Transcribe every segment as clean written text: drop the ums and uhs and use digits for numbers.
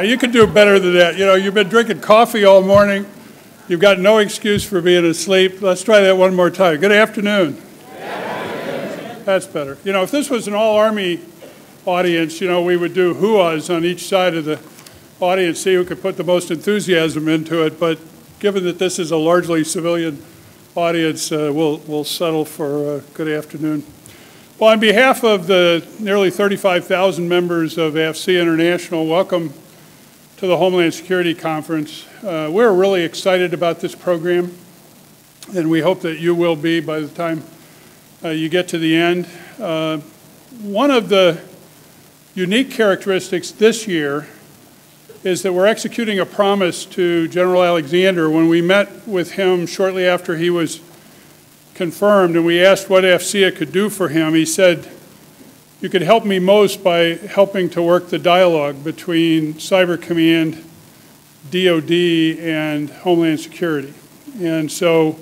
You could do better than that. You know, you've been drinking coffee all morning. You've got no excuse for being asleep. Let's try that one more time. Good afternoon. Good afternoon. That's better. You know, if this was an all-Army audience, you know, we would do hoo-ahs on each side of the audience, see who could put the most enthusiasm into it. But given that this is a largely civilian audience, we'll settle for good afternoon. Well, on behalf of the nearly 35,000 members of AFCEA International, welcome to the Homeland Security Conference. We're really excited about this program, and we hope that you will be by the time you get to the end. One of the unique characteristics this year is that we're executing a promise to General Alexander. When we met with him shortly after he was confirmed and we asked what AFCEA could do for him, he said, "You could help me most by helping to work the dialogue between Cyber Command, DOD, and Homeland Security." And so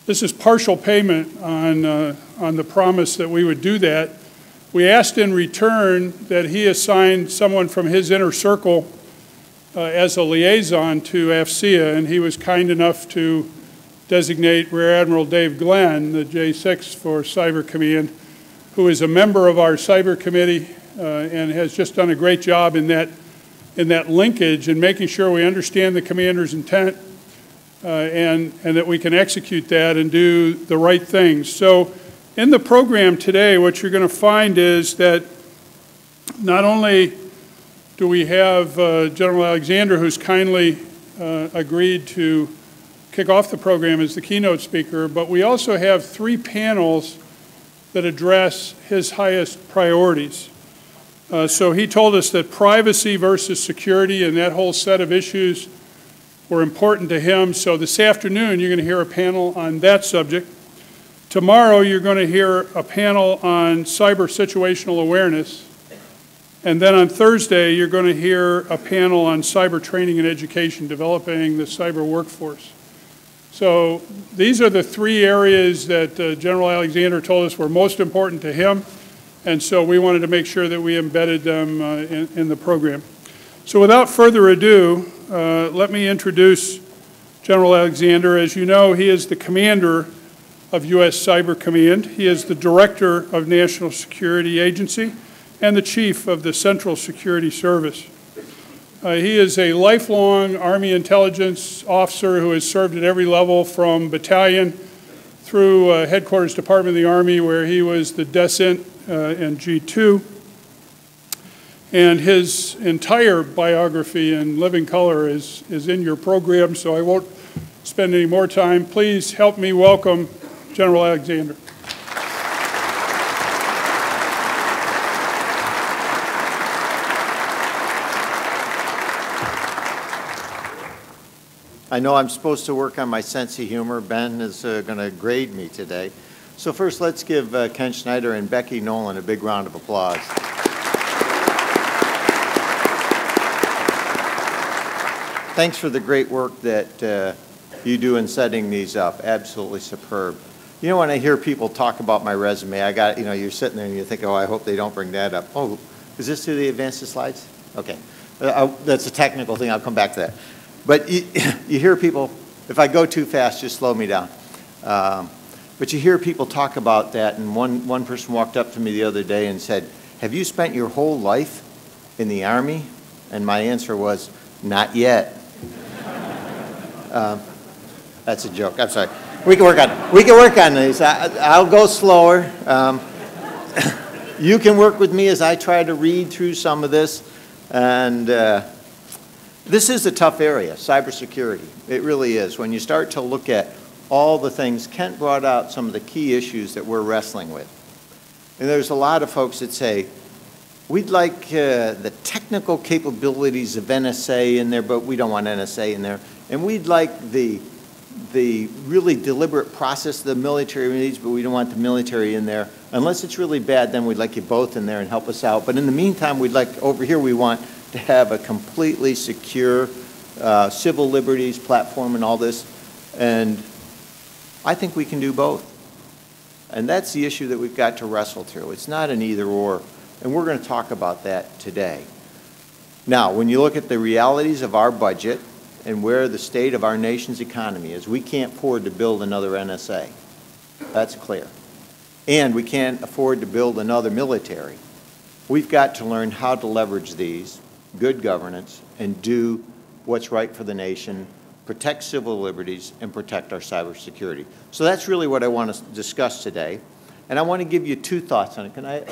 this is partial payment on the promise that we would do that. We asked in return that he assign someone from his inner circle as a liaison to AFCEA, and he was kind enough to designate Rear Admiral Dave Glenn, the J6 for Cyber Command, who is a member of our Cyber Committee and has just done a great job in that linkage and making sure we understand the commander's intent and that we can execute that and do the right things. So in the program today, what you're going to find is that not only do we have General Alexander, who's kindly agreed to kick off the program as the keynote speaker, but we also have 3 panels that address his highest priorities. So he told us that privacy versus security and that whole set of issues were important to him. So this afternoon, you're going to hear a panel on that subject. Tomorrow, you're going to hear a panel on cyber situational awareness. And then on Thursday, you're going to hear a panel on cyber training and education, developing the cyber workforce. So these are the 3 areas that General Alexander told us were most important to him, and so we wanted to make sure that we embedded them in the program. So without further ado, let me introduce General Alexander. As you know, he is the commander of U.S. Cyber Command. He is the director of National Security Agency and the chief of the Central Security Service. He is a lifelong Army intelligence officer who has served at every level from battalion through Headquarters Department of the Army, where he was the Descent and G2. And his entire biography in living color is in your program, so I won't spend any more time. Please help me welcome General Alexander. I know I'm supposed to work on my sense of humor. Ben is going to grade me today. So first, let's give Ken Schneider and Becky Nolan a big round of applause. Thanks for the great work that you do in setting these up. Absolutely superb. You know, when I hear people talk about my resume, you're sitting there and you think, oh, I hope they don't bring that up. Oh, is this to the advance the slides? Okay. That's a technical thing. I'll come back to that. But you hear people, if I go too fast, just slow me down. But you hear people talk about that, and one person walked up to me the other day and said, "Have you spent your whole life in the Army?" And my answer was, "Not yet." That's a joke. I'm sorry. We can work on these. I'll go slower. You can work with me as I try to read through some of this, and this is a tough area, cybersecurity. It really is. When you start to look at all the things, Kent brought out some of the key issues that we're wrestling with. And there's a lot of folks that say, we'd like the technical capabilities of NSA in there, but we don't want NSA in there. And we'd like the really deliberate process the military needs, but we don't want the military in there. Unless it's really bad, then we'd like you both in there and help us out. But in the meantime, we'd like, over here, we want to have a completely secure civil liberties platform and all this. And I think we can do both. And that's the issue that we've got to wrestle through. It's not an either or. And we're going to talk about that today. Now, when you look at the realities of our budget and where the state of our nation's economy is, we can't afford to build another NSA. That's clear. And we can't afford to build another military. We've got to learn how to leverage these, good governance, and do what's right for the nation, protect civil liberties, and protect our cybersecurity. So that's really what I want to discuss today. And I want to give you two thoughts on it. Can I,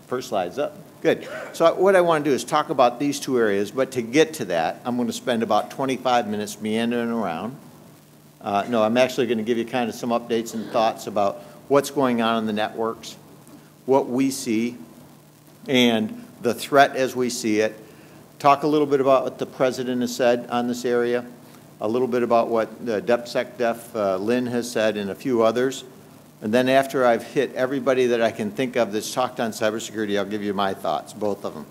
first slide's up. Good. So what I want to do is talk about these two areas, but to get to that, I'm going to spend about 25 minutes meandering around. No, I'm actually going to give you kind of some updates and thoughts about what's going on in the networks, what we see, and the threat as we see it. Talk a little bit about what the President has said on this area, a little bit about what DepSecDef Lynn has said, and a few others. And then after I've hit everybody that I can think of that's talked on cybersecurity, I'll give you my thoughts, both of them.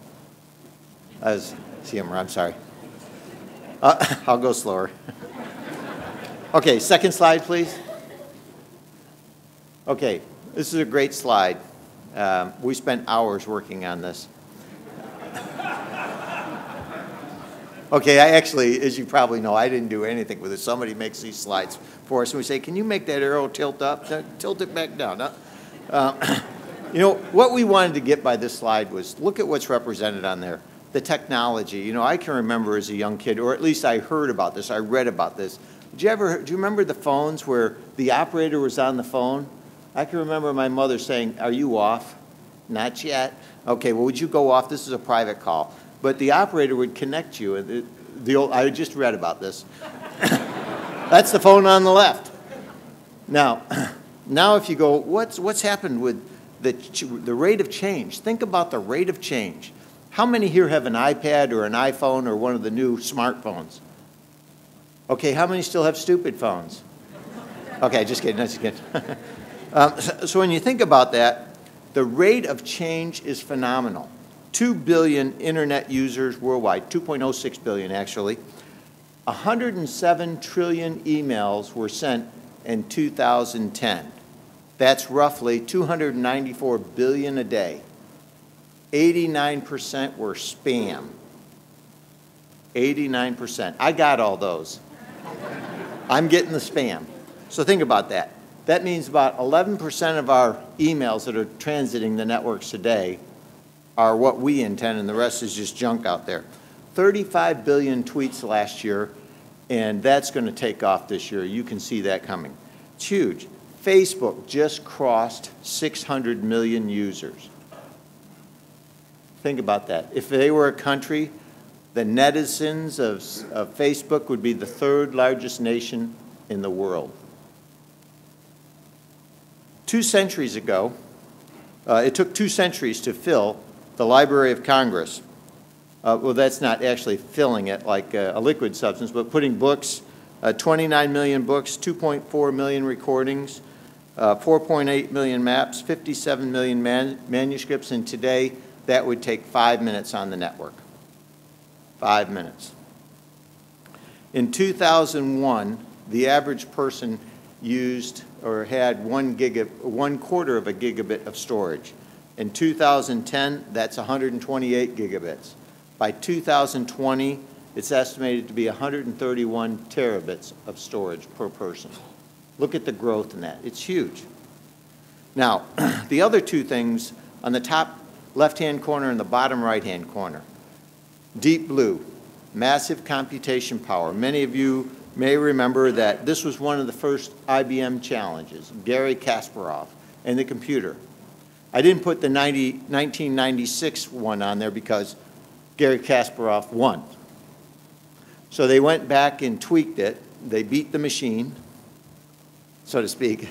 I'm sorry. I'll go slower. Okay, second slide, please. Okay, this is a great slide. We spent hours working on this. Okay, I actually, as you probably know, I didn't do anything with it. Somebody makes these slides for us, and we say, can you make that arrow tilt up? Tilt it back down. You know, what we wanted to get by this slide was, look at what's represented on there, the technology. You know, I can remember as a young kid, or at least I heard about this, I read about this. Do you remember the phones where the operator was on the phone? I can remember my mother saying, are you off? Not yet. Okay, well, would you go off? This is a private call. But the operator would connect you. I just read about this. That's the phone on the left. Now if you go, what's happened with the rate of change? Think about the rate of change. How many here have an iPad or an iPhone or one of the new smartphones? Okay, how many still have stupid phones? Okay, just kidding, just kidding. So when you think about that, the rate of change is phenomenal. 2 billion internet users worldwide, 2.06 billion actually. 107 trillion emails were sent in 2010. That's roughly 294 billion a day. 89% were spam. 89%. I got all those. I'm getting the spam. So think about that. That means about 11% of our emails that are transiting the networks today are what we intend, and the rest is just junk out there. 35 billion tweets last year, and that's going to take off this year. You can see that coming. It's huge. Facebook just crossed 600 million users. Think about that. If they were a country, the netizens of Facebook would be the third largest nation in the world. 2 centuries ago, it took 2 centuries to fill the Library of Congress. Well, that's not actually filling it like a liquid substance, but putting books, 29 million books, 2.4 million recordings, 4.8 million maps, 57 million manuscripts, and today that would take 5 minutes on the network. 5 minutes. In 2001, the average person used or had 1/4 of a gigabit of storage. In 2010, that's 128 gigabits. By 2020, it's estimated to be 131 terabits of storage per person. Look at the growth in that. It's huge. Now, the other two things on the top left-hand corner and the bottom right-hand corner. Deep blue, massive computation power. Many of you may remember that this was one of the first IBM challenges, Gary Kasparov and the computer. I didn't put the 1996 one on there because Gary Kasparov won. So they went back and tweaked it. They beat the machine, so to speak.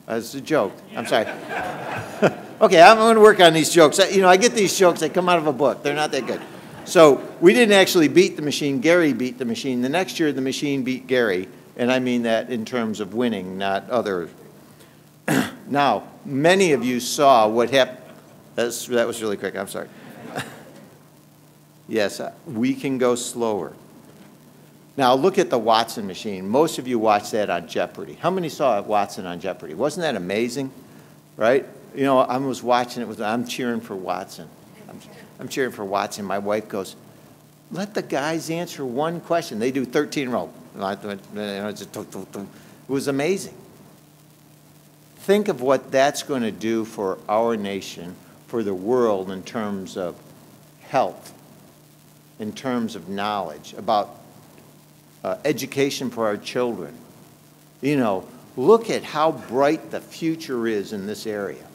That's a joke. I'm sorry. Okay, I'm going to work on these jokes. You know, I get these jokes. They come out of a book. They're not that good. So we didn't actually beat the machine. Gary beat the machine. The next year, the machine beat Gary, and I mean that in terms of winning, not other. Now, many of you saw what happened. That was really quick. I'm sorry. Yes, we can go slower. Now, look at the Watson machine. Most of you watched that on Jeopardy. How many saw Watson on Jeopardy? Wasn't that amazing? Right? You know, I was watching it. I'm cheering for Watson. I'm cheering for Watson. My wife goes, let the guys answer one question. They do 13 row. It was amazing. Think of what that's going to do for our nation, for the world in terms of health, in terms of knowledge, about education for our children. You know, look at how bright the future is in this area.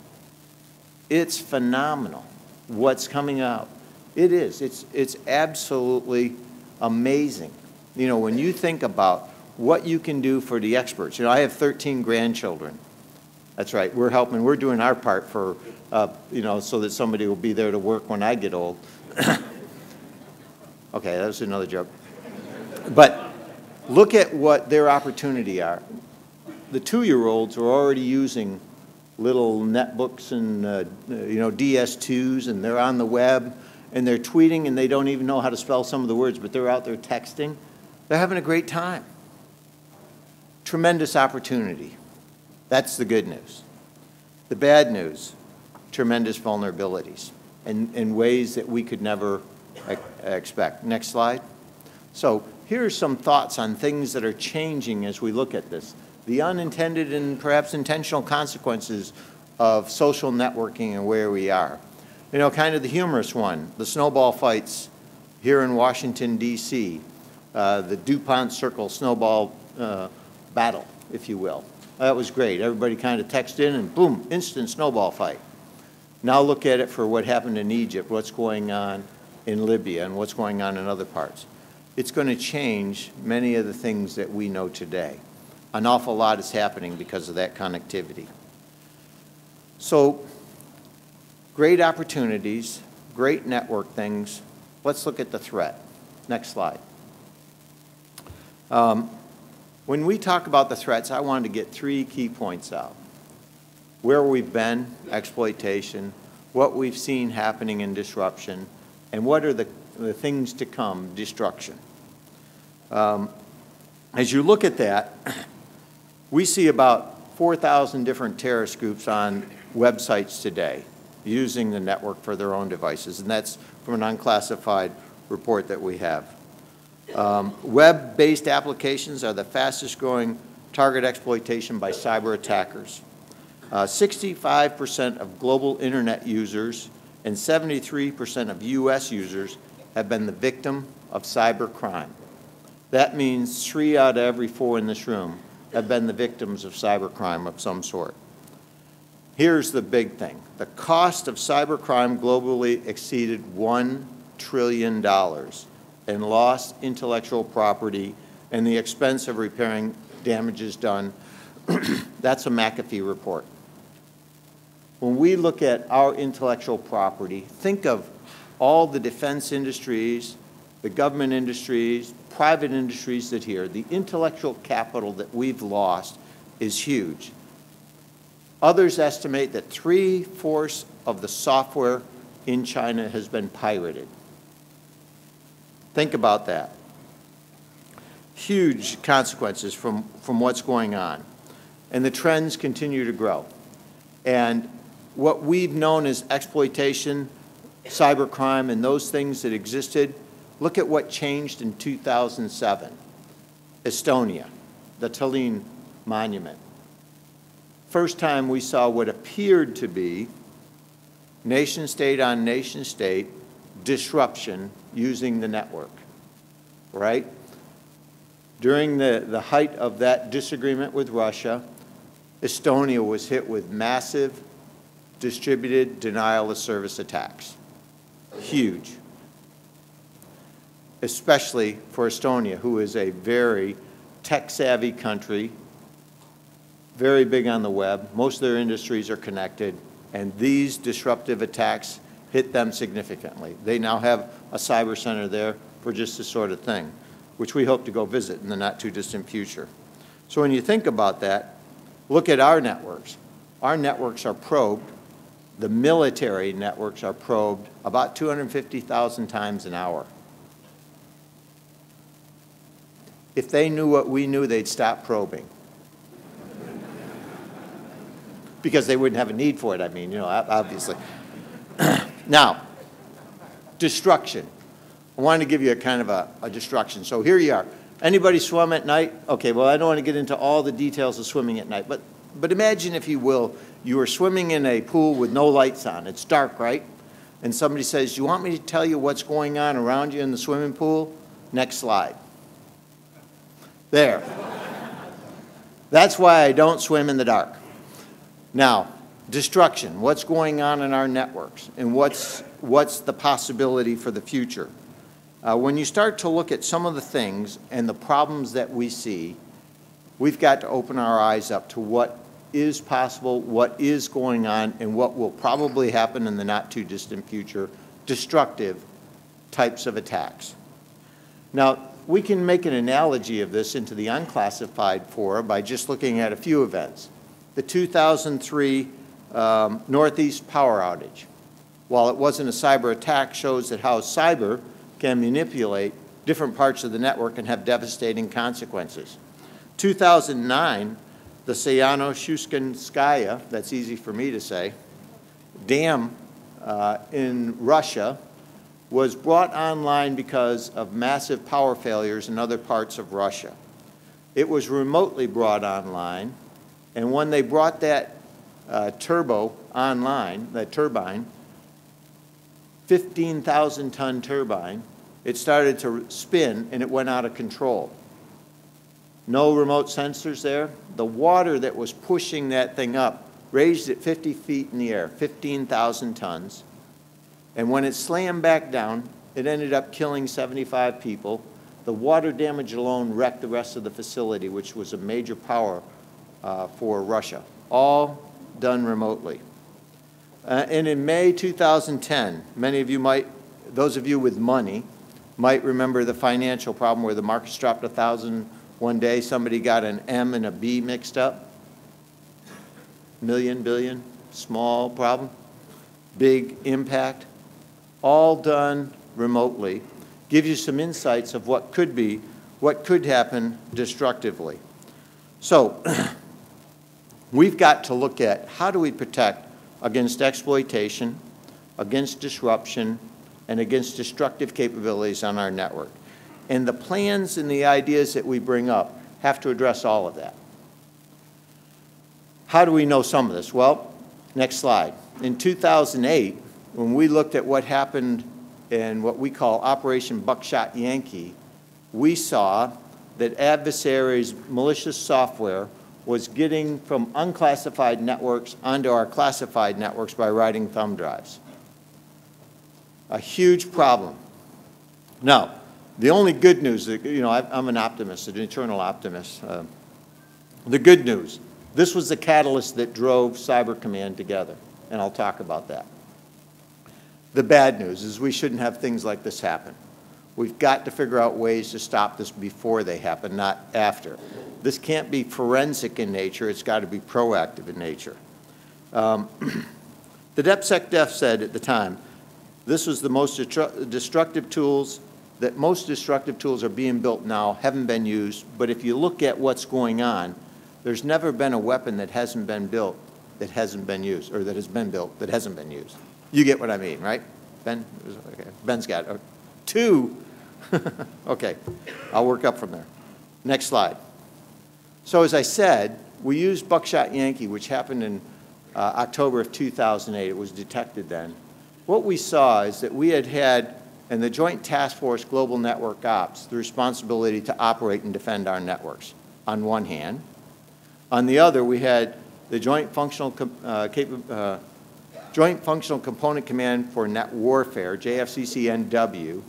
It's phenomenal what's coming out. It is. It's absolutely amazing. You know, when you think about what you can do for the experts. You know, I have 13 grandchildren. That's right. We're helping. We're doing our part for, you know, so that somebody will be there to work when I get old. Okay, that was another joke. But look at what their opportunity are. The 2-year-olds are already using little netbooks and, you know, DS2s, and they're on the web, and they're tweeting, and they don't even know how to spell some of the words, but they're out there texting. They're having a great time. Tremendous opportunity. That's the good news. The bad news, tremendous vulnerabilities in ways that we could never expect. Next slide. So here are some thoughts on things that are changing as we look at this. The unintended and perhaps intentional consequences of social networking and where we are. You know, kind of the humorous one, the snowball fights here in Washington, D.C., the DuPont Circle snowball battle, if you will. That was great. Everybody kind of texted in and boom, instant snowball fight. Now look at it for what happened in Egypt, what's going on in Libya, and what's going on in other parts. It's going to change many of the things that we know today. An awful lot is happening because of that connectivity. So, great opportunities, great network things. Let's look at the threat. Next slide. When we talk about the threats, I wanted to get 3 key points out. Where we've been, exploitation, what we've seen happening in disruption, and what are the things to come, destruction. As you look at that, we see about 4,000 different terrorist groups on websites today using the network for their own devices, and that's from an unclassified report that we have. Web-based applications are the fastest growing target exploitation by cyber attackers. 65% of global internet users and 73% of U.S. users have been the victim of cyber crime. That means 3 out of every 4 in this room have been the victims of cyber crime of some sort. Here's the big thing. The cost of cyber crime globally exceeded $1 trillion in lost intellectual property and the expense of repairing damages done. That's a McAfee report. When we look at our intellectual property, think of all the defense industries, the government industries, private industries that here. The intellectual capital that we've lost is huge. Others estimate that 3/4 of the software in China has been pirated. Think about that. Huge consequences from what's going on. And the trends continue to grow. And what we've known as exploitation, cybercrime, and those things that existed, look at what changed in 2007. Estonia, the Tallinn Monument. First time we saw what appeared to be nation-state on nation-state disruption using the network, right? During the height of that disagreement with Russia, Estonia was hit with massive distributed denial of service attacks. Huge. Especially for Estonia, who is a very tech-savvy country, very big on the web. Most of their industries are connected, and these disruptive attacks hit them significantly. They now have a cyber center there for just this sort of thing, which we hope to go visit in the not-too-distant future. So when you think about that, look at our networks. Our networks are probed. The military networks are probed about 250,000 times an hour. If they knew what we knew, they'd stop probing. Because they wouldn't have a need for it, I mean, you know, obviously. Now, destruction. I wanted to give you a kind of a destruction. So here you are. Anybody swim at night? Okay, well, I don't want to get into all the details of swimming at night, but imagine, if you will, you are swimming in a pool with no lights on. It's dark, right? And somebody says, "Do you want me to tell you what's going on around you in the swimming pool?" Next slide. There. That's why I don't swim in the dark. Now, destruction. What's going on in our networks, and what's the possibility for the future? When you start to look at some of the things and the problems that we see, we've got to open our eyes up to what is possible, what is going on, and what will probably happen in the not-too-distant future, destructive types of attacks. Now, we can make an analogy of this into the unclassified fora by just looking at a few events. The 2003 Northeast power outage, while it wasn't a cyber attack, shows that how cyber can manipulate different parts of the network and have devastating consequences. 2009, the Sayano-Shuskinskaya, that's easy for me to say, dam in Russia was brought online because of massive power failures in other parts of Russia. It was remotely brought online, and when they brought that turbo online, that turbine, 15,000-ton turbine, it started to spin and it went out of control. No remote sensors there. The water that was pushing that thing up raised it 50 feet in the air, 15,000 tons. And when it slammed back down, it ended up killing 75 people. The water damage alone wrecked the rest of the facility, which was a major power for Russia, all done remotely. And in May 2010, many of you might, those of you with money, might remember the financial problem where the markets dropped 1,000 one day. Somebody got an M and a B mixed up. Million, billion, small problem, big impact. All done remotely, give you some insights of what could be, what could happen destructively. So we've got to look at how do we protect against exploitation, against disruption, and against destructive capabilities on our network. And the plans and the ideas that we bring up have to address all of that. How do we know some of this? Well, next slide. In 2008, when we looked at what happened in what we call Operation Buckshot Yankee, we saw that adversaries' malicious software was getting from unclassified networks onto our classified networks by writing thumb drives. A huge problem. Now, the only good news, you know, I'm an optimist, an eternal optimist. The good news, this was the catalyst that drove Cyber Command together, and I'll talk about that. The bad news is we shouldn't have things like this happen. We've got to figure out ways to stop this before they happen, not after. This can't be forensic in nature. It's got to be proactive in nature. The DepSecDef said at the time, this was the most destructive tools, that most destructive tools are being built now, haven't been used, but if you look at what's going on, there's never been a weapon that hasn't been built that hasn't been used, or that has been built that hasn't been used. You get what I mean, right? Ben? Okay. Ben's got it. Two. Okay, I'll work up from there. Next slide. So as I said, we used Buckshot Yankee, which happened in October of 2008. It was detected then. What we saw is that we had, in the Joint Task Force Global Network Ops, the responsibility to operate and defend our networks, on one hand. On the other, we had the Joint Functional Component Command for Net Warfare, JFCC-NW,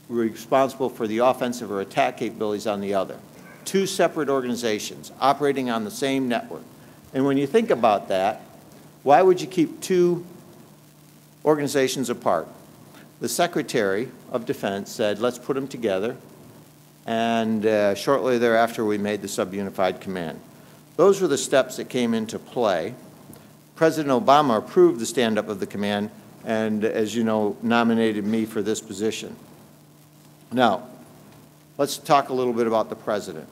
responsible for the offensive or attack capabilities on the other. Two separate organizations operating on the same network. And when you think about that, why would you keep two organizations apart? The Secretary of Defense said, let's put them together, and shortly thereafter we made the Subunified Command. Those were the steps that came into play. President Obama approved the stand-up of the command and, as you know, nominated me for this position. Now, let's talk a little bit about the President.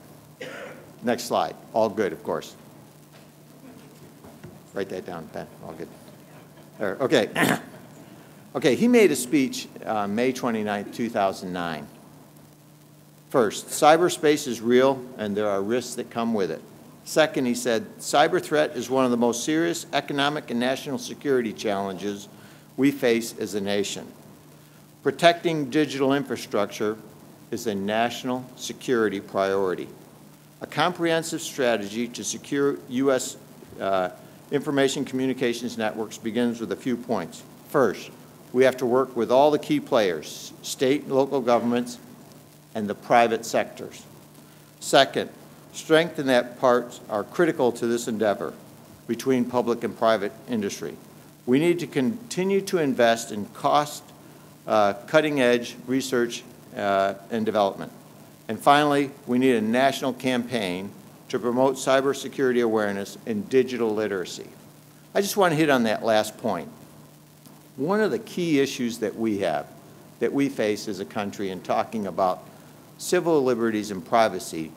Next slide. All good, of course. Write that down, Ben. All good. There. Okay. Okay, he made a speech May 29, 2009. First, cyberspace is real and there are risks that come with it. Second, he said, cyber threat is one of the most serious economic and national security challenges we face as a nation. Protecting digital infrastructure is a national security priority. A comprehensive strategy to secure U.S. Information communications networks begins with a few points. First, we have to work with all the key players, state and local governments, and the private sectors. Second, strength and that parts are critical to this endeavor between public and private industry. We need to continue to invest in cutting-edge research and development. And finally, we need a national campaign to promote cybersecurity awareness and digital literacy. I just want to hit on that last point. One of the key issues that we have, that we face as a country in talking about civil liberties and privacy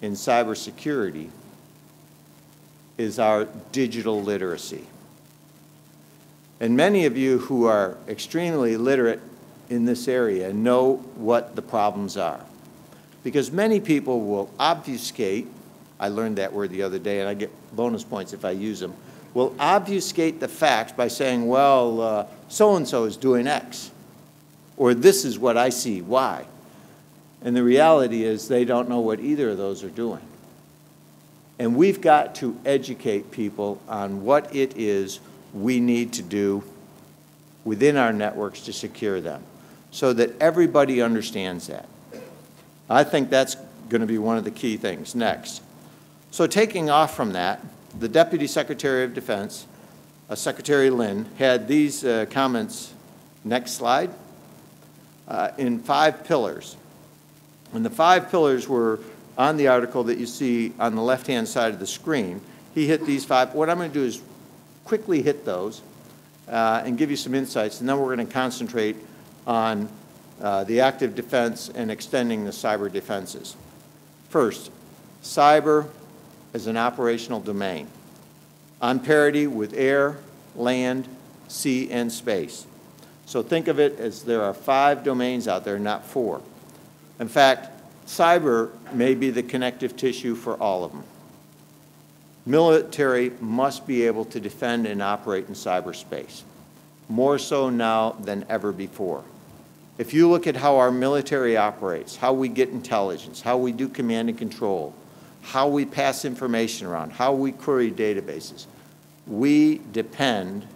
in cybersecurity is our digital literacy. And many of you who are extremely literate in this area know what the problems are. Because many people will obfuscate, I learned that word the other day and I get bonus points if I use them, will obfuscate the facts by saying, well, so-and-so is doing X, or this is what I see, Y. And the reality is they don't know what either of those are doing. And we've got to educate people on what it is we need to do within our networks to secure them so that everybody understands that. I think that's going to be one of the key things. Next. So taking off from that, the Deputy Secretary of Defense, Secretary Lynn, had these comments, next slide, in 5 pillars. And the 5 pillars were on the article that you see on the left-hand side of the screen. He hit these 5. What I'm going to do is quickly hit those and give you some insights, and then we're going to concentrate on the active defense and extending the cyber defenses. First, cyber as an operational domain on parity with air, land, sea, and space. So think of it as there are 5 domains out there, not 4. In fact, cyber may be the connective tissue for all of them. Military must be able to defend and operate in cyberspace, more so now than ever before. If you look at how our military operates, how we get intelligence, how we do command and control, how we pass information around, how we query databases, we depend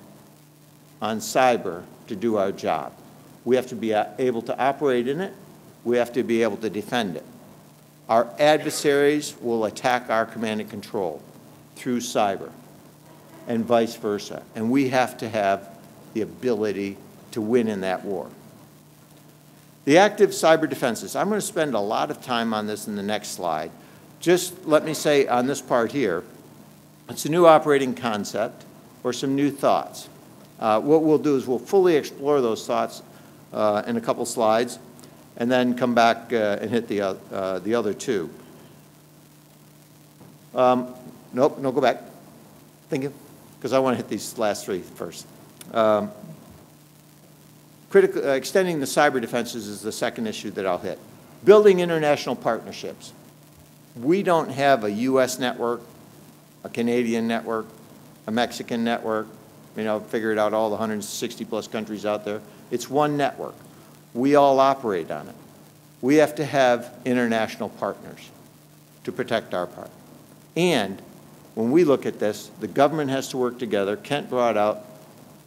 on cyber to do our job. We have to be able to operate in it. We have to be able to defend it. Our adversaries will attack our command and control through cyber and vice versa. And we have to have the ability to win in that war. The active cyber defenses. I'm going to spend a lot of time on this in the next slide. Just let me say on this part here, it's a new operating concept or some new thoughts. What we'll do is we'll fully explore those thoughts in a couple slides and then come back and hit the other 2. Nope, no, go back. Thank you, because I want to hit these last 3 first. Extending the cyber defenses is the second issue that I'll hit. Building international partnerships. We don't have a U.S. network, a Canadian network, a Mexican network, figured out all the 160+ countries out there. It's one network. We all operate on it. We have to have international partners to protect our part. And when we look at this, the government has to work together. Kent brought out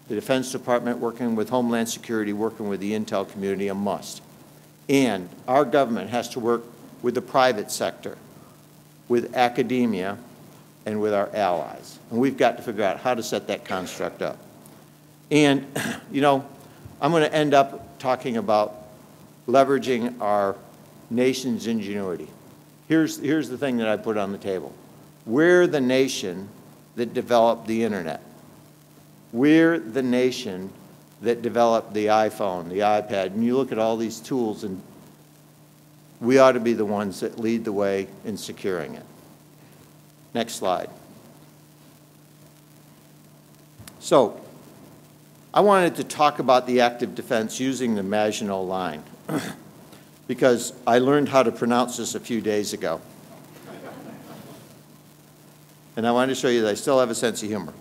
the Defense Department working with Homeland Security, working with the intel community, a must. And our government has to work with the private sector, with academia, and with our allies. And we've got to figure out how to set that construct up. And, I'm going to end up talking about leveraging our nation's ingenuity. Here's the thing that I put on the table. We're the nation that developed the internet. We're the nation that developed the iPhone, the iPad, and you look at all these tools, and we ought to be the ones that lead the way in securing it. Next slide. So, I wanted to talk about the active defense using the Maginot Line because I learned how to pronounce this a few days ago. And I wanted to show you that I still have a sense of humor.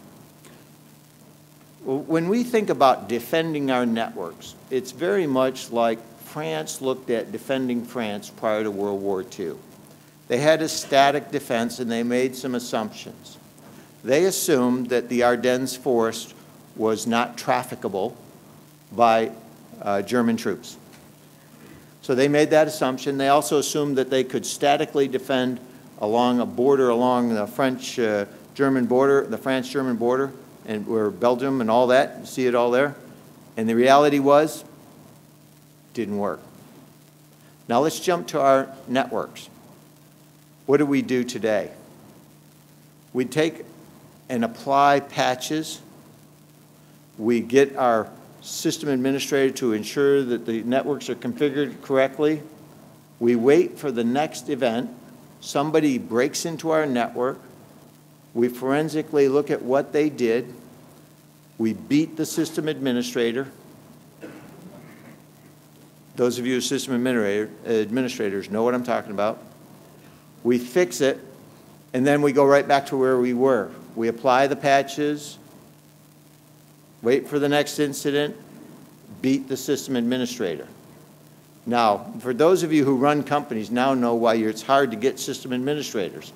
When we think about defending our networks, it's very much like France looked at defending France prior to World War II. They had a static defense and they made some assumptions. They assumed that the Ardennes forest was not trafficable by German troops. So they made that assumption. They also assumed that they could statically defend along a border along the French-German border, the France-German border, and where Belgium and all that, you see it all there? And the reality was, didn't work. Now let's jump to our networks. What do we do today? We take and apply patches. We get our system administrator to ensure that the networks are configured correctly. We wait for the next event. Somebody breaks into our network. We forensically look at what they did. We beat the system administrator. Those of you who are system administrators know what I'm talking about. We fix it, and then we go right back to where we were. We apply the patches, wait for the next incident, beat the system administrator. Now, for those of you who run companies now know why it's hard to get system administrators,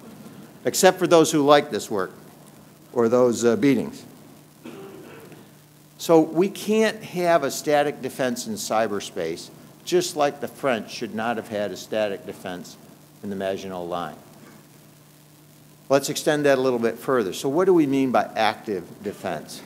except for those who like this work or those beatings. So we can't have a static defense in cyberspace, just like the French should not have had a static defense in the Maginot Line. Let's extend that a little bit further. So what do we mean by active defense?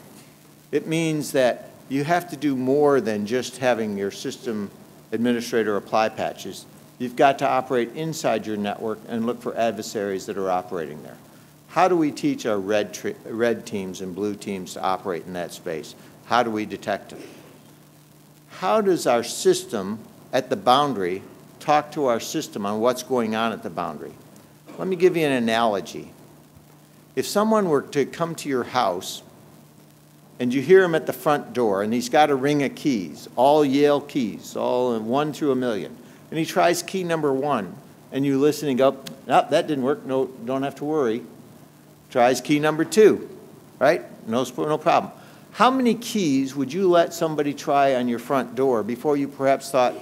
It means that you have to do more than just having your system administrator apply patches. You've got to operate inside your network and look for adversaries that are operating there. How do we teach our red teams and blue teams to operate in that space? How do we detect them? How does our system at the boundary talk to our system on what's going on at the boundary? Let me give you an analogy. If someone were to come to your house and you hear him at the front door and he's got a ring of keys, all Yale keys, all 1 through 1,000,000, and he tries key number 1 and you listen and go, no, that didn't work, no, don't have to worry. Tries key number 2, right? No problem. How many keys would you let somebody try on your front door before you perhaps thought,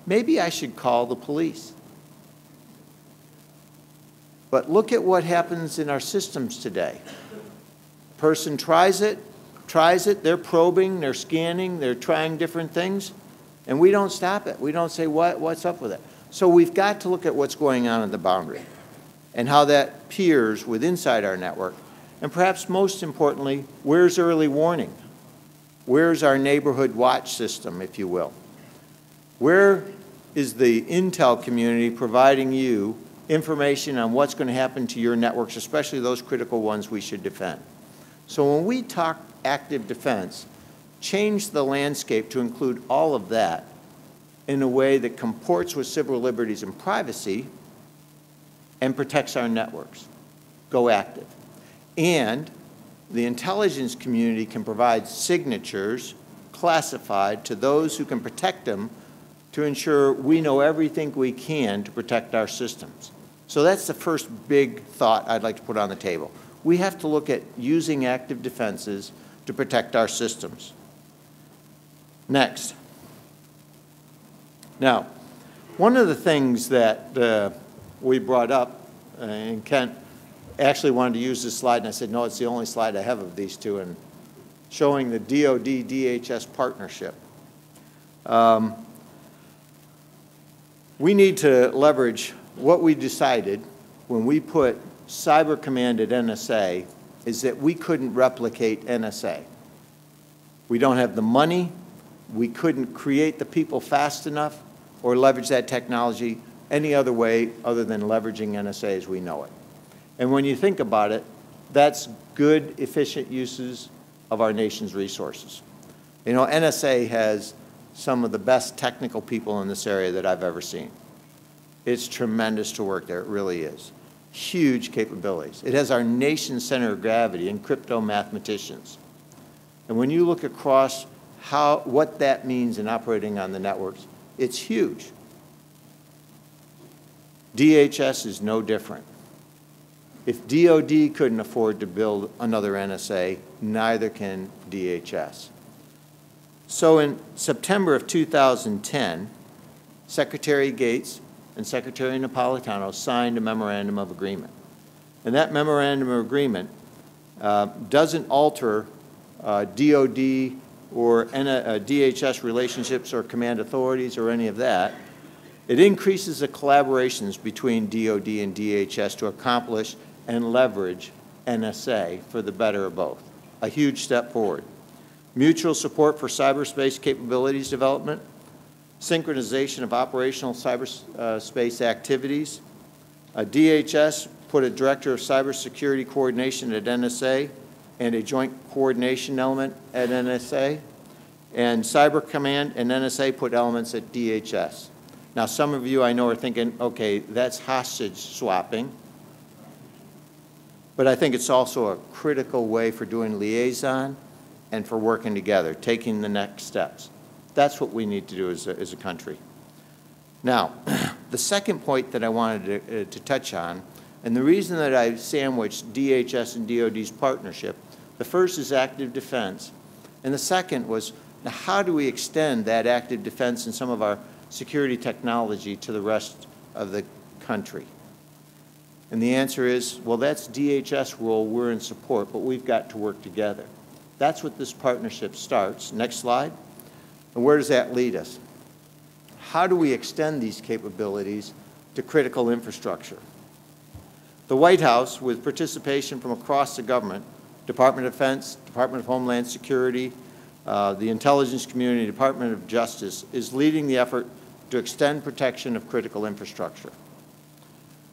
maybe I should call the police? But look at what happens in our systems today. Person tries it, they're probing, they're scanning, they're trying different things, and we don't stop it. We don't say, what's up with it? So we've got to look at what's going on at the boundary and how that peers with inside our network. And perhaps most importantly, where's early warning? Where's our neighborhood watch system, if you will? Where is the intel community providing you information on what's going to happen to your networks, especially those critical ones we should defend? So when we talk active defense, change the landscape to include all of that in a way that comports with civil liberties and privacy and protects our networks. Go active. And the intelligence community can provide signatures classified to those who can protect them to ensure we know everything we can to protect our systems. So that's the first big thought I'd like to put on the table. We have to look at using active defenses to protect our systems. Next. Now, one of the things that we brought up, and Kent actually wanted to use this slide, and I said, no, it's the only slide I have of these two, and showing the DoD-DHS partnership. We need to leverage what we decided when we put Cyber Command at NSA is that we couldn't replicate NSA. We don't have the money, we couldn't create the people fast enough or leverage that technology any other way other than leveraging NSA as we know it. And when you think about it, that's good, efficient uses of our nation's resources. You know, NSA has some of the best technical people in this area that I've ever seen. It's tremendous to work there, it really is. Huge capabilities. It has our nation's center of gravity in crypto mathematicians. And when you look across what that means in operating on the networks, it's huge. DHS is no different. If DOD couldn't afford to build another NSA, neither can DHS. So in September of 2010, Secretary Gates and Secretary Napolitano signed a memorandum of agreement. And that memorandum of agreement doesn't alter DOD or DHS relationships or command authorities or any of that. It increases the collaborations between DOD and DHS to accomplish and leverage NSA for the better of both. A huge step forward. Mutual support for cyberspace capabilities development, synchronization of operational cyberspace activities. DHS put a director of cybersecurity coordination at NSA and a joint coordination element at NSA. And Cyber Command and NSA put elements at DHS. Now, some of you I know are thinking, okay, that's hostage swapping. But I think it's also a critical way for doing liaison and for working together, taking the next steps. That's what we need to do as a country. Now, the second point that I wanted to touch on, and the reason that I sandwiched DHS and DOD's partnership, the first is active defense, and the second was, now how do we extend that active defense and some of our security technology to the rest of the country? And the answer is, well, that's DHS role, we're in support, but we've got to work together. That's what this partnership starts. Next slide. And where does that lead us? How do we extend these capabilities to critical infrastructure? The White House, with participation from across the government, Department of Defense, Department of Homeland Security, the intelligence community, Department of Justice, is leading the effort to extend protection of critical infrastructure.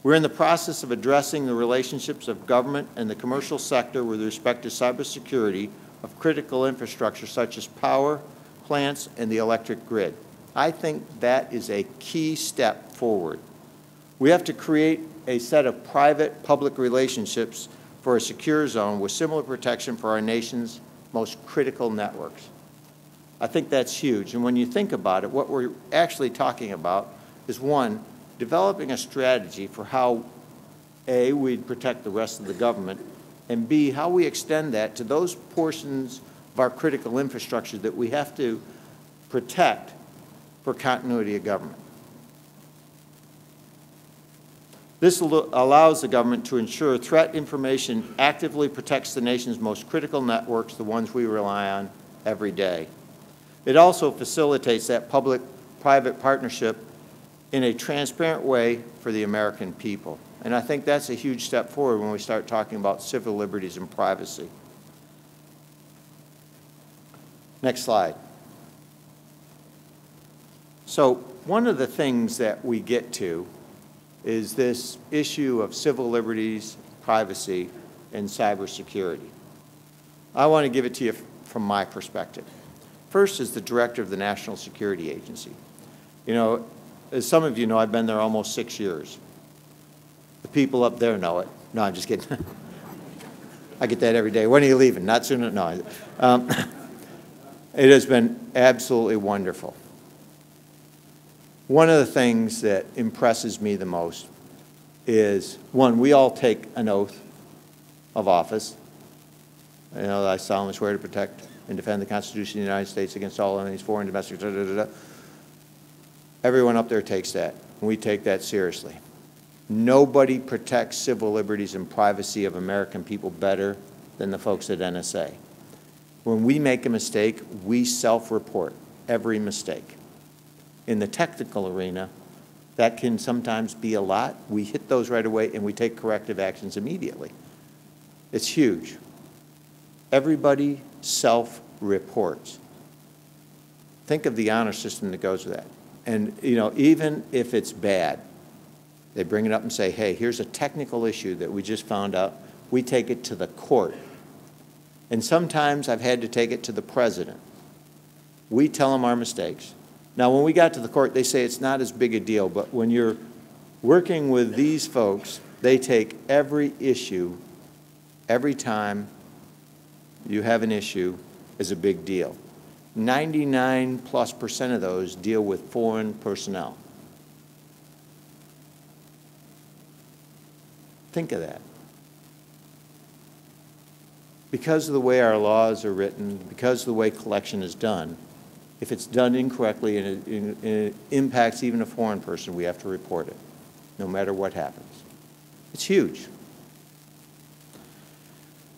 We're in the process of addressing the relationships of government and the commercial sector with respect to cybersecurity of critical infrastructure such as power plants and the electric grid. I think that is a key step forward. We have to create a set of private-public relationships for a secure zone with similar protection for our nation's most critical networks. I think that's huge. And when you think about it, what we're actually talking about is, one, developing a strategy for how, A, we'd protect the rest of the government, and B, how we extend that to those portions of our critical infrastructure that we have to protect for continuity of government. This allows the government to ensure threat information actively protects the nation's most critical networks, the ones we rely on every day. It also facilitates that public-private partnership in a transparent way for the American people. And I think that's a huge step forward when we start talking about civil liberties and privacy. Next slide. So one of the things that we get to is this issue of civil liberties, privacy, and cybersecurity. I want to give it to you from my perspective. First is the director of the National Security Agency. You know, as some of you know, I've been there almost 6 years. The people up there know it. No, I'm just kidding. I get that every day. When are you leaving? Not soon. No. It has been absolutely wonderful. One of the things that impresses me the most is, one, we all take an oath of office. You know, I solemnly swear to protect and defend the Constitution of the United States against all enemies, foreign, domestic, da, da, da, da. Everyone up there takes that, and we take that seriously. Nobody protects civil liberties and privacy of American people better than the folks at NSA. When we make a mistake, we self-report every mistake. In the technical arena, that can sometimes be a lot. We hit those right away, and we take corrective actions immediately. It's huge. Everybody self-reports. Think of the honor system that goes with that. And, you know, even if it's bad, they bring it up and say, hey, here's a technical issue that we just found out. We take it to the court. And sometimes I've had to take it to the president. We tell them our mistakes. Now, when we got to the court, they say it's not as big a deal, but when you're working with these folks, they take every issue, every time you have an issue, is a big deal. 99+% of those deal with foreign personnel. Think of that. Because of the way our laws are written, because of the way collection is done, if it's done incorrectly and it impacts even a foreign person, we have to report it, no matter what happens. It's huge.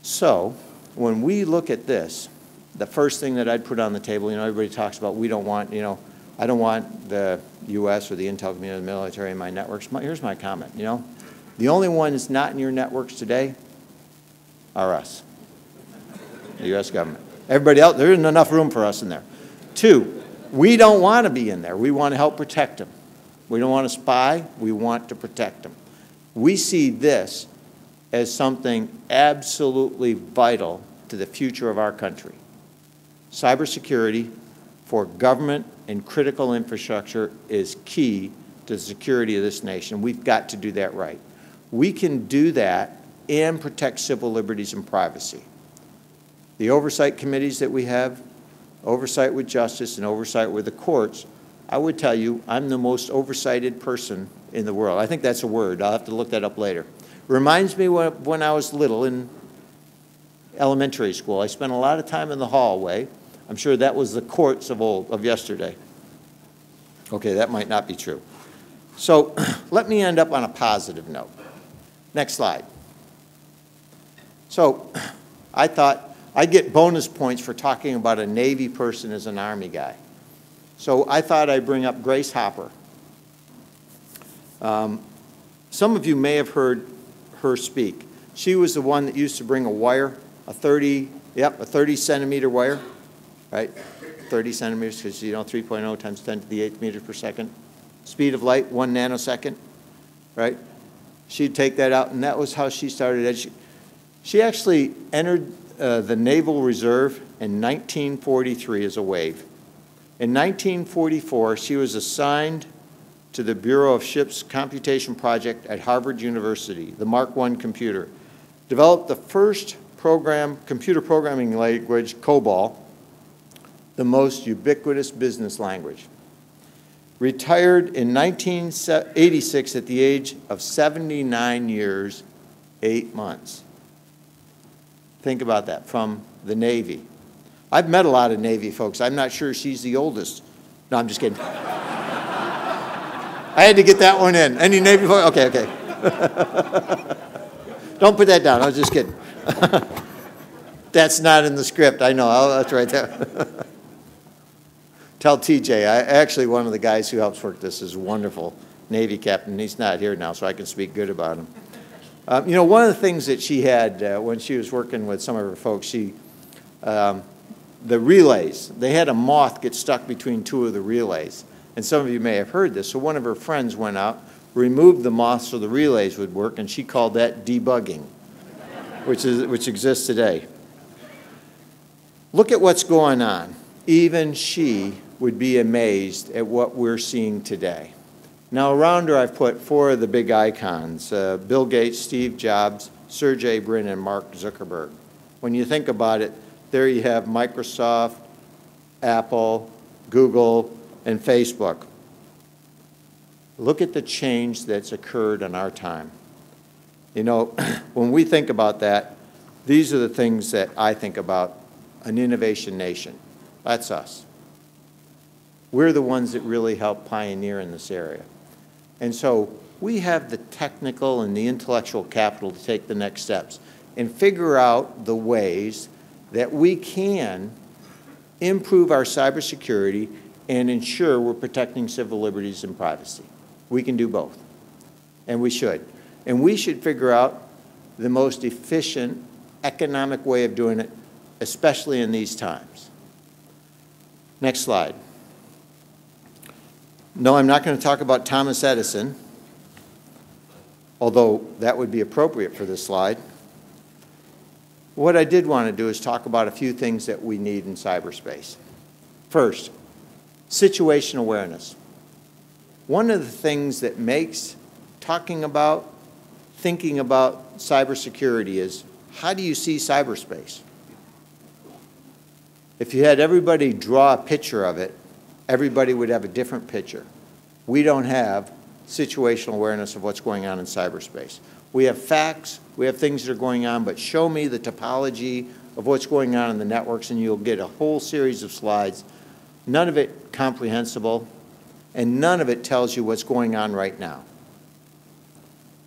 So, when we look at this, the first thing that I'd put on the table, everybody talks about we don't want, I don't want the U.S. or the intel community or the military in my networks. Here's my comment, The only one that's not in your networks today are us, the U.S. government. Everybody else, there isn't enough room for us in there. 2, we don't want to be in there. We want to help protect them. We don't want to spy. We want to protect them. We see this as something absolutely vital to the future of our country. Cybersecurity for government and critical infrastructure is key to the security of this nation. We've got to do that right. We can do that and protect civil liberties and privacy. The oversight committees that we have, oversight with justice and oversight with the courts, I would tell you I'm the most oversighted person in the world. I think that's a word. I'll have to look that up later. Reminds me when I was little in elementary school. I spent a lot of time in the hallway. I'm sure that was the courts of yesterday. Okay, that might not be true. So let me end up on a positive note. Next slide. So I thought I'd get bonus points for talking about a Navy person as an Army guy. So I thought I'd bring up Grace Hopper. Some of you may have heard her speak. She was the one that used to bring a wire, a 30 centimeter wire, right? 30 centimeters, because 3.0 times 10 to the 8th meters per second. Speed of light, 1 nanosecond, right? She'd take that out, and that was how she started. She actually entered the Naval Reserve in 1943 as a wave. In 1944, she was assigned to the Bureau of Ships Computation Project at Harvard University, the Mark I computer. Developed the first computer programming language, COBOL, the most ubiquitous business language. Retired in 1986 at the age of 79 years, 8 months. Think about that, from the Navy. I've met a lot of Navy folks. I'm not sure she's the oldest. No, I'm just kidding. I had to get that one in. Any Navy folks? Okay. Don't put that down. I was just kidding. That's not in the script. I know. That's right there. Tell TJ, actually one of the guys who helps work this is a wonderful Navy captain. He's not here now, so I can speak good about him. One of the things that she had when she was working with some of her folks, the relays, they had a moth get stuck between 2 of the relays. And some of you may have heard this. So one of her friends went out, removed the moth so the relays would work, and she called that debugging, which exists today. Look at what's going on. Even she would be amazed at what we're seeing today. Now around her I've put 4 of the big icons, Bill Gates, Steve Jobs, Sergey Brin, and Mark Zuckerberg. When you think about it, there you have Microsoft, Apple, Google, and Facebook. Look at the change that's occurred in our time. When we think about that, these are the things that I think about an innovation nation. That's us. We're the ones that really help pioneer in this area. And so we have the technical and the intellectual capital to take the next steps and figure out the ways that we can improve our cybersecurity and ensure we're protecting civil liberties and privacy. We can do both, and we should. And we should figure out the most efficient economic way of doing it, especially in these times. Next slide. No, I'm not going to talk about Thomas Edison, although that would be appropriate for this slide. What I did want to do is talk about a few things that we need in cyberspace. First, situation awareness. One of the things that makes thinking about cybersecurity is, how do you see cyberspace? If you had everybody draw a picture of it, everybody would have a different picture. We don't have situational awareness of what's going on in cyberspace. We have facts, we have things that are going on, but show me the topology of what's going on in the networks and you'll get a whole series of slides, none of it comprehensible, and none of it tells you what's going on right now.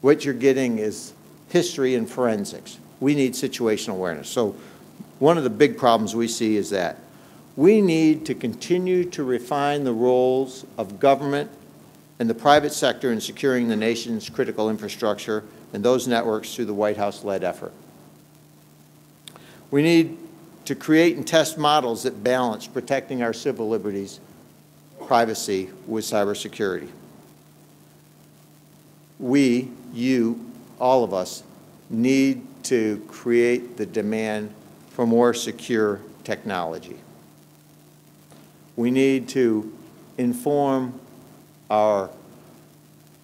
What you're getting is history and forensics. We need situational awareness. So one of the big problems we see is that we need to continue to refine the roles of government and the private sector in securing the nation's critical infrastructure and those networks through the White House-led effort. We need to create and test models that balance protecting our civil liberties, privacy with cybersecurity. We, you, all of us, need to create the demand for more secure technology. We need to inform our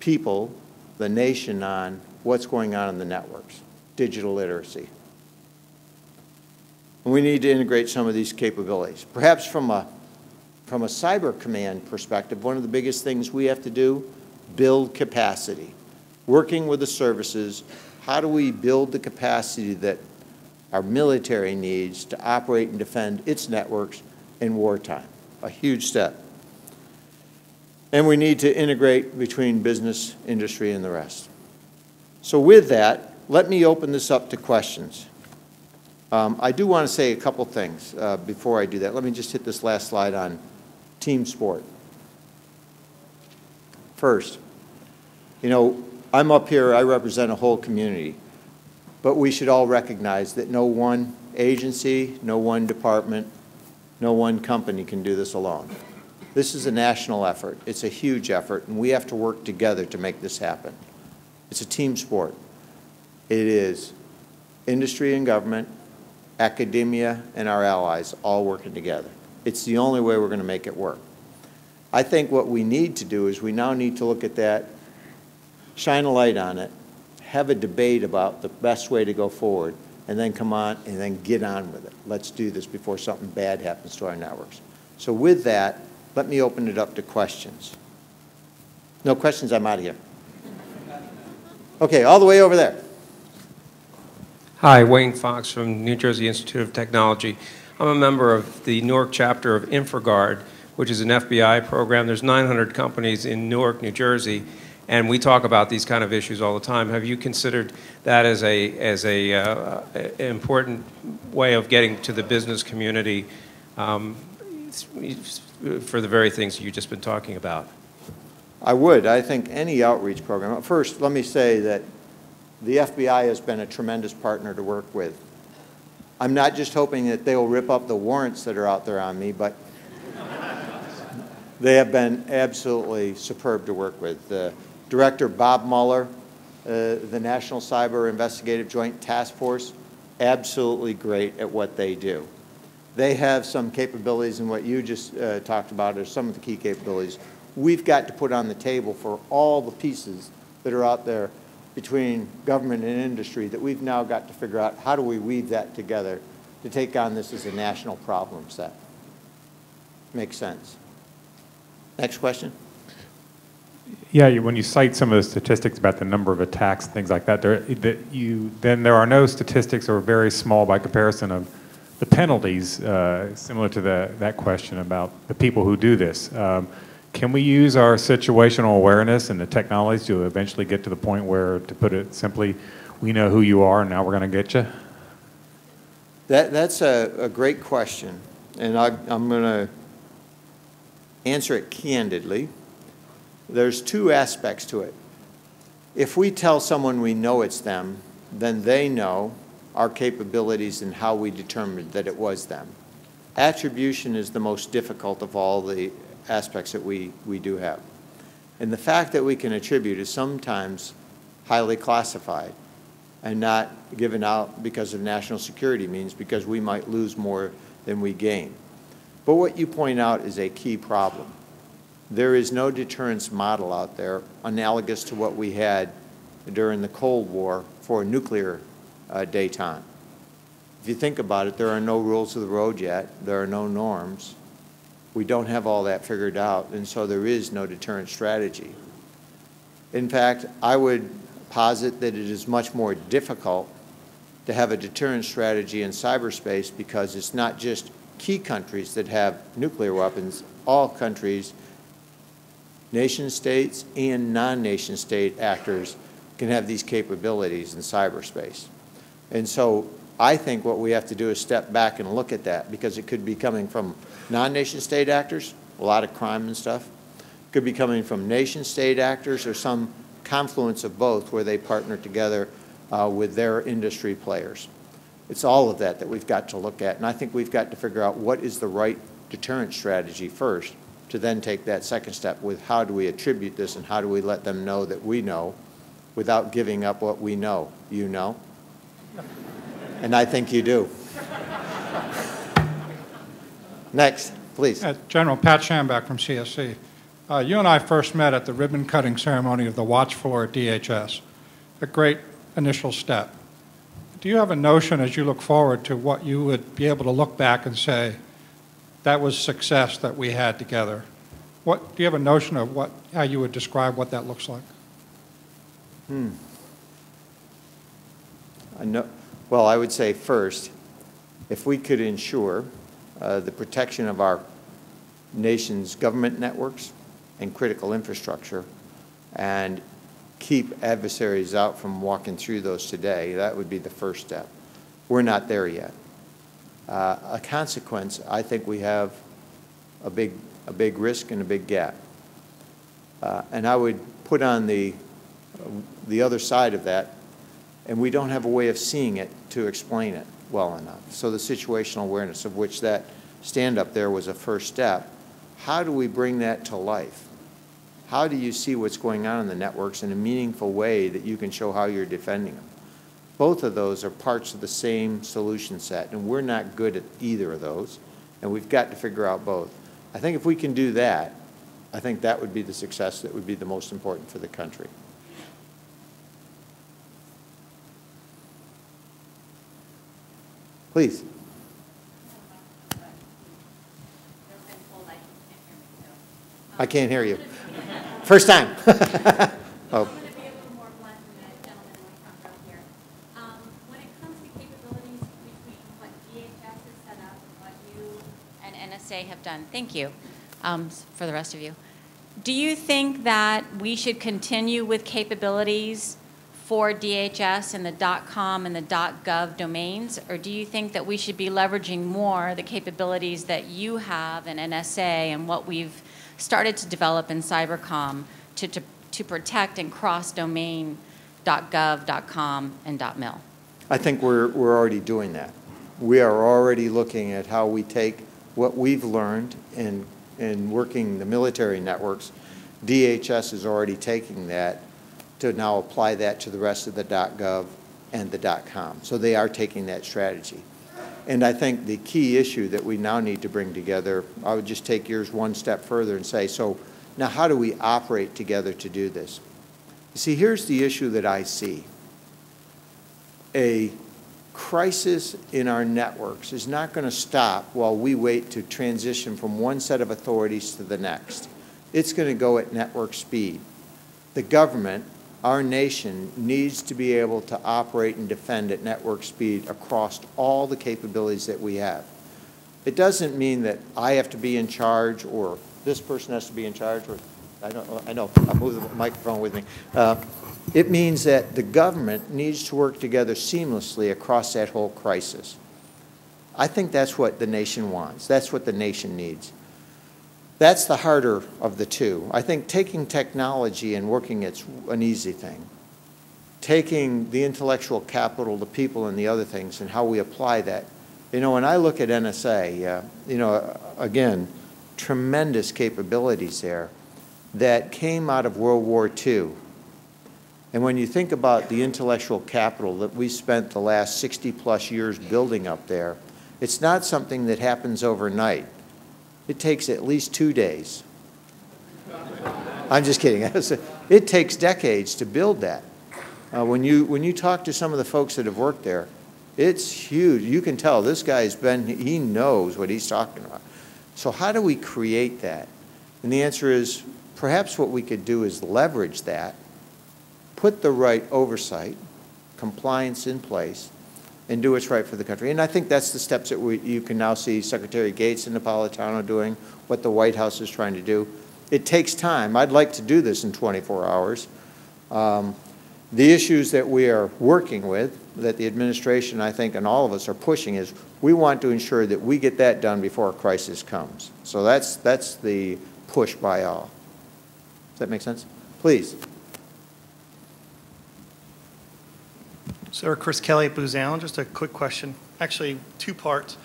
people, the nation, on what's going on in the networks, digital literacy. And we need to integrate some of these capabilities. Perhaps from a cyber command perspective, one of the biggest things we have to do, build capacity. Working with the services, how do we build the capacity that our military needs to operate and defend its networks in wartime? A huge step. And we need to integrate between business, industry, and the rest. So with that, let me open this up to questions. I do want to say a couple things before I do that. Let me just hit this last slide on team sport. First, you know, I'm up here, I represent a whole community, but we should all recognize that no one agency, no one department, no one company can do this alone. This is a national effort. It's a huge effort, and we have to work together to make this happen. It's a team sport. It is industry and government, academia, and our allies all working together. It's the only way we're going to make it work. I think what we need to do is we now need to look at that, shine a light on it, have a debate about the best way to go forward, and then come on and then get on with it. Let's do this before something bad happens to our networks. So with that, let me open it up to questions. No questions, I'm out of here. Okay, all the way over there. Hi, Wayne Fox from New Jersey Institute of Technology. I'm a member of the Newark chapter of InfraGuard, which is an FBI program. There's 900 companies in Newark, New Jersey, and we talk about these kind of issues all the time. Have you considered that as a important way of getting to the business community for the very things you've just been talking about? I would. I think any outreach program. First, let me say that the FBI has been a tremendous partner to work with. I'm not just hoping that they will rip up the warrants that are out there on me, but they have been absolutely superb to work with. Director Bob Mueller, the National Cyber Investigative Joint Task Force, absolutely great at what they do. They have some capabilities, and what you just talked about are some of the key capabilities we've got to put on the table for all the pieces that are out there between government and industry that we've now got to figure out how do we weave that together to take on this as a national problem set. Makes sense. Next question. Yeah, when you cite some of the statistics about the number of attacks, things like that, then there are no statistics or very small by comparison of the penalties, similar to that question about the people who do this. Can we use our situational awareness and the technology to eventually get to the point where, to put it simply, we know who you are and now we're going to get you? That's a great question, and I'm going to answer it candidly. There's two aspects to it. If we tell someone we know it's them, then they know our capabilities and how we determined that it was them. Attribution is the most difficult of all the aspects that we do have. And the fact that we can attribute is sometimes highly classified and not given out because of national security means, because we might lose more than we gain. But what you point out is a key problem. There is no deterrence model out there analogous to what we had during the Cold War for nuclear détente. If If you think about it, there are no rules of the road yet. There are no norms. We don't have all that figured out, and so there is no deterrent strategy. In fact, I would posit that it is much more difficult to have a deterrent strategy in cyberspace because it's not just key countries that have nuclear weapons. All countries, nation states and non-nation state actors can have these capabilities in cyberspace. And so I think what we have to do is step back and look at that, because it could be coming from non-nation state actors, a lot of crime and stuff. It could be coming from nation state actors or some confluence of both where they partner together with their industry players. It's all of that that we've got to look at, and I think we've got to figure out what is the right deterrent strategy first, to then take that second step with how do we attribute this and how do we let them know that we know without giving up what we know. You know? And I think you do. Next, please. General Pat Schambach from CSC. You and I first met at the ribbon-cutting ceremony of the watch floor at DHS. A great initial step. Do you have a notion as you look forward to what you would be able to look back and say, that was success that we had together? Do you have a notion of how you would describe what that looks like? Well, I would say first, if we could ensure the protection of our nation's government networks and critical infrastructure and keep adversaries out from walking through those today, that would be the first step. We're not there yet. A consequence, I think we have a big risk and a big gap. And I would put on the other side of that, and we don't have a way of seeing it to explain it well enough. So the situational awareness, of which that stand-up there was a first step, how do we bring that to life? How do you see what's going on in the networks in a meaningful way that you can show how you're defending them? Both of those are parts of the same solution set, and we're not good at either of those, and we've got to figure out both. I think if we can do that, I think that would be the success that would be the most important for the country. Please. I can't hear you. First time. Oh. I'm going to be a little more blunt than the gentleman in the front row here. When it comes to capabilities between what DHS has set up and what you and NSA have done, thank you for the rest of you. Do you think that we should continue with capabilities for DHS in the .com and the .gov domains, or do you think that we should be leveraging more the capabilities that you have in NSA and what we've started to develop in cybercom to protect and cross-domain .gov, .com, and .mil? I think we're already doing that. We are already looking at how we take what we've learned in working the military networks. DHS is already taking that to now apply that to the rest of the .gov and the .com. So they are taking that strategy. And I think the key issue that we now need to bring together, I would just take yours one step further and say, so now how do we operate together to do this? You see, here's the issue that I see. A crisis in our networks is not going to stop while we wait to transition from one set of authorities to the next. It's going to go at network speed. The government, our nation, needs to be able to operate and defend at network speed across all the capabilities that we have. It doesn't mean that I have to be in charge or this person has to be in charge, or I know, I'll move the microphone with me. It means that the government needs to work together seamlessly across that whole crisis. I think that's what the nation wants. That's what the nation needs. That's the harder of the two. I think taking technology and working it's an easy thing. Taking the intellectual capital, the people, and the other things, and how we apply that. You know, when I look at NSA, you know, again, tremendous capabilities there that came out of World War II. And when you think about the intellectual capital that we spent the last 60-plus years building up there, it's not something that happens overnight. It takes at least 2 days. I'm just kidding. It takes decades to build that. When you talk to some of the folks that have worked there, It's huge. You can tell this guy's he knows what he's talking about. So how do we create that? And the answer is, perhaps what we could do is leverage that, put the right oversight, compliance in place, and do what's right for the country. And I think that's the steps that you can now see Secretary Gates and Napolitano doing, what the White House is trying to do. It takes time. I'd like to do this in 24 hours. The issues that we are working with, that the administration, I think, and all of us are pushing is we want to ensure that we get that done before a crisis comes. So that's the push by all. Does that make sense? Please. Sir, Chris Kelly at Booz Allen. Just a quick question. Actually, two parts.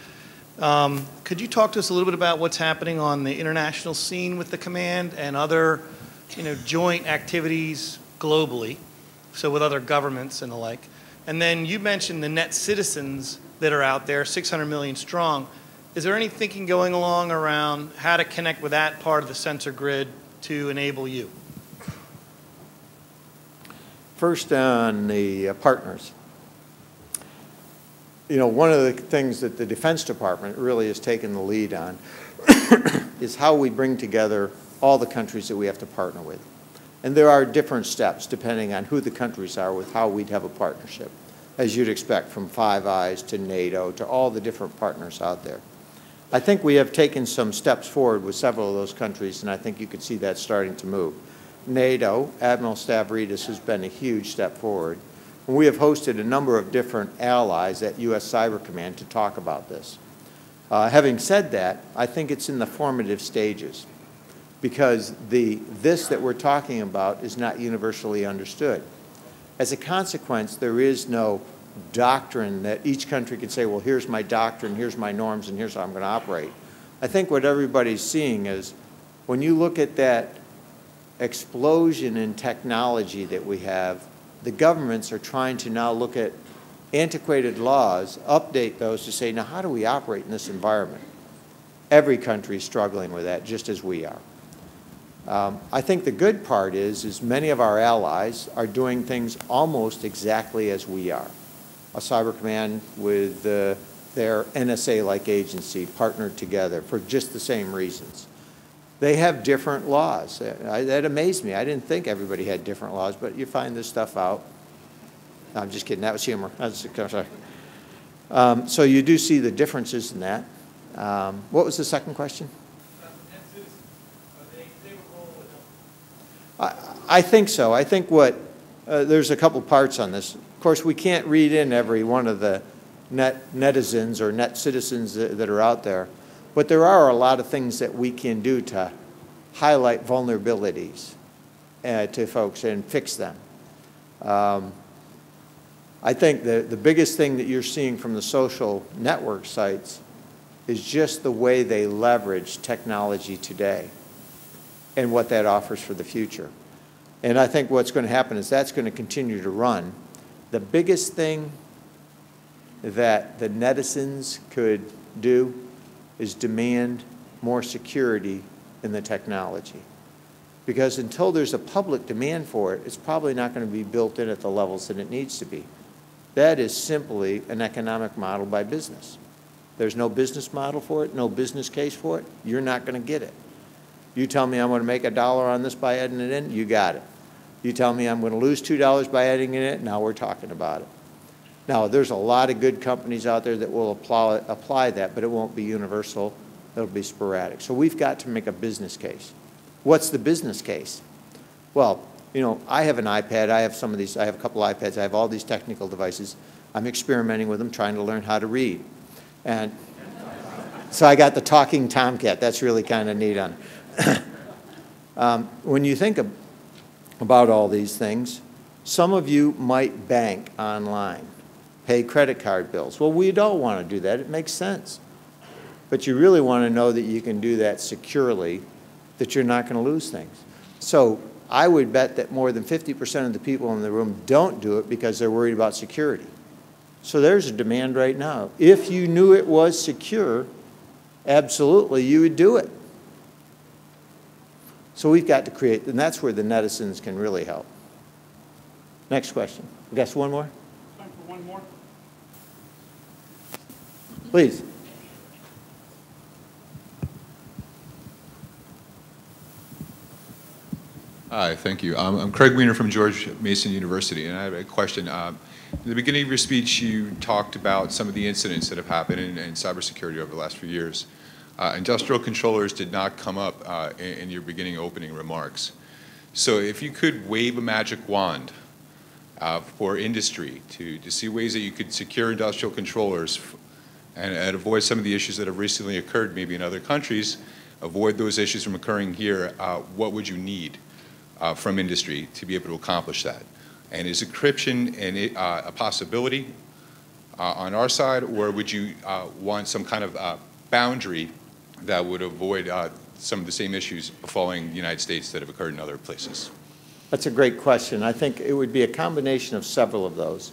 Could you talk to us a little bit about what's happening on the international scene with the command and other, joint activities globally, so with other governments and the like? And then you mentioned the net citizens that are out there, 600 million strong. Is there any thinking going along around how to connect with that part of the sensor grid to enable you? First on the partners. One of the things that the Defense Department really has taken the lead on is how we bring together all the countries that we have to partner with. And there are different steps depending on who the countries are with how we'd have a partnership, as you'd expect, from Five Eyes to NATO to all the different partners out there. I think we have taken some steps forward with several of those countries, and I think you could see that starting to move. NATO, Admiral Stavridis, has been a huge step forward. And we have hosted a number of different allies at U.S. Cyber Command to talk about this. Having said that, I think it's in the formative stages, because this that we're talking about is not universally understood. As a consequence, there is no doctrine that each country can say, well, here's my doctrine, here's my norms, and here's how I'm going to operate. I think what everybody's seeing is when you look at that explosion in technology that we have, the governments are trying to now look at antiquated laws, update those to say, now how do we operate in this environment? Every country is struggling with that, just as we are. I think the good part is many of our allies are doing things almost exactly as we are. A Cyber Command with their NSA-like agency partnered together for just the same reasons. They have different laws. That amazed me. I didn't think everybody had different laws, but you find this stuff out. No, I'm just kidding. That was humor. Sorry. So you do see the differences in that. What was the second question? I think so. I think there's a couple parts on this. Of course, we can't read in every one of the netizens or net citizens that are out there, but there are a lot of things that we can do to highlight vulnerabilities to folks and fix them. I think the biggest thing that you're seeing from the social network sites is just the way they leverage technology today and what that offers for the future. And I think what's going to happen is that's going to continue to run. The biggest thing that the netizens could do is demand more security in the technology. Because until there's a public demand for it, it's probably not going to be built in at the levels that it needs to be. That is simply an economic model by business. There's no business model for it, no business case for it, you're not going to get it. You tell me I'm going to make $1 on this by adding it in, you got it. You tell me I'm going to lose $2 by adding it in, now we're talking about it. Now, there's a lot of good companies out there that will apply that, but it won't be universal. It'll be sporadic. So we've got to make a business case. What's the business case? Well, I have an iPad. I have some of these. I have a couple iPads. I have all these technical devices. I'm experimenting with them, trying to learn how to read. And so I got the talking Tomcat. That's really kind of neat on it. When you think about all these things, some of you might bank online, pay credit card bills. Well, we don't want to do that. It makes sense. But you really want to know that you can do that securely, that you're not going to lose things. So I would bet that more than 50% of the people in the room don't do it because they're worried about security. So there's a demand right now. If you knew it was secure, absolutely, you would do it. So we've got to create, and that's where the netizens can really help. Next question. I guess one more? Time for one more. Please. Hi, thank you. I'm Craig Wiener from George Mason University, and I have a question. In the beginning of your speech, you talked about some of the incidents that have happened in cybersecurity over the last few years. Industrial controllers did not come up in your beginning opening remarks. So if you could wave a magic wand for industry to see ways that you could secure industrial controllers and avoid some of the issues that have recently occurred maybe in other countries, avoid those issues from occurring here, what would you need from industry to be able to accomplish that? And is encryption a possibility on our side, or would you want some kind of boundary that would avoid some of the same issues befalling the United States that have occurred in other places? That's a great question. I think it would be a combination of several of those.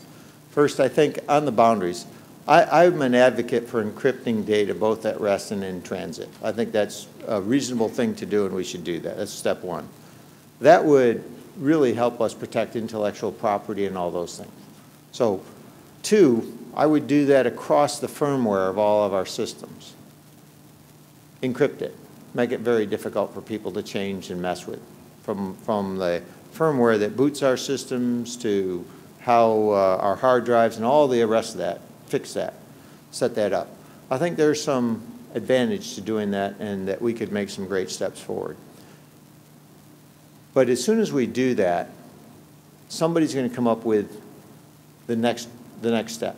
First, I think on the boundaries, I'm an advocate for encrypting data both at rest and in transit. I think that's a reasonable thing to do, and we should do that. That's step one. That would really help us protect intellectual property and all those things. So, two, I would do that across the firmware of all of our systems. Encrypt it. Make it very difficult for people to change and mess with. From the firmware that boots our systems to how our hard drives and all the rest of that, fix that, set that up. I think there's some advantage to doing that, and that we could make some great steps forward. But as soon as we do that, somebody's going to come up with the next step.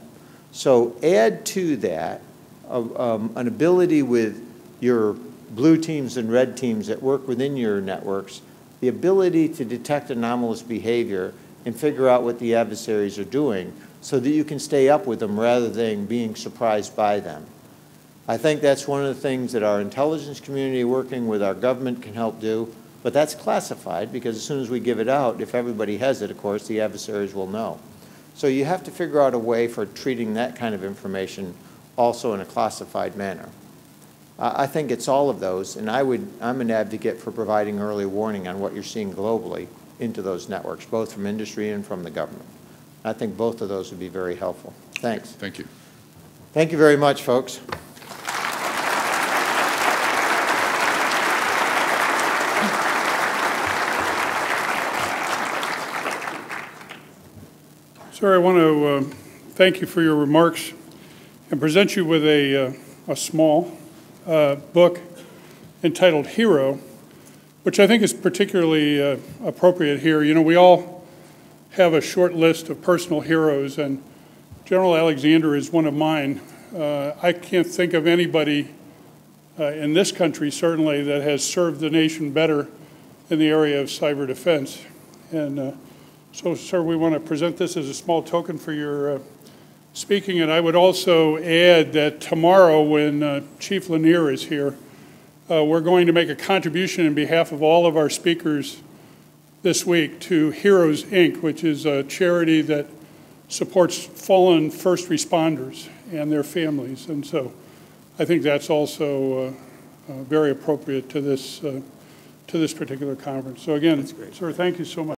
So add to that an ability with your blue teams and red teams that work within your networks, the ability to detect anomalous behavior and figure out what the adversaries are doing so that you can stay up with them rather than being surprised by them. I think that's one of the things that our intelligence community working with our government can help do. But that's classified, because as soon as we give it out, if everybody has it, of course, the adversaries will know. So you have to figure out a way for treating that kind of information also in a classified manner. I think it's all of those, and I'm an advocate for providing early warning on what you're seeing globally into those networks, both from industry and from the government. I think both of those would be very helpful. Thanks. Thank you. Thank you very much, folks. Sir, I want to thank you for your remarks and present you with a small book entitled Hero, which I think is particularly appropriate here. You know, we all have a short list of personal heroes, and General Alexxander is one of mine. I can't think of anybody in this country, certainly, that has served the nation better in the area of cyber defense. And so, sir, we want to present this as a small token for your speaking. And I would also add that tomorrow, when Chief Lanier is here, we're going to make a contribution in behalf of all of our speakers this week to Heroes, Inc., which is a charity that supports fallen first responders and their families. And so I think that's also very appropriate to this particular conference. So again, sir, thank you so much.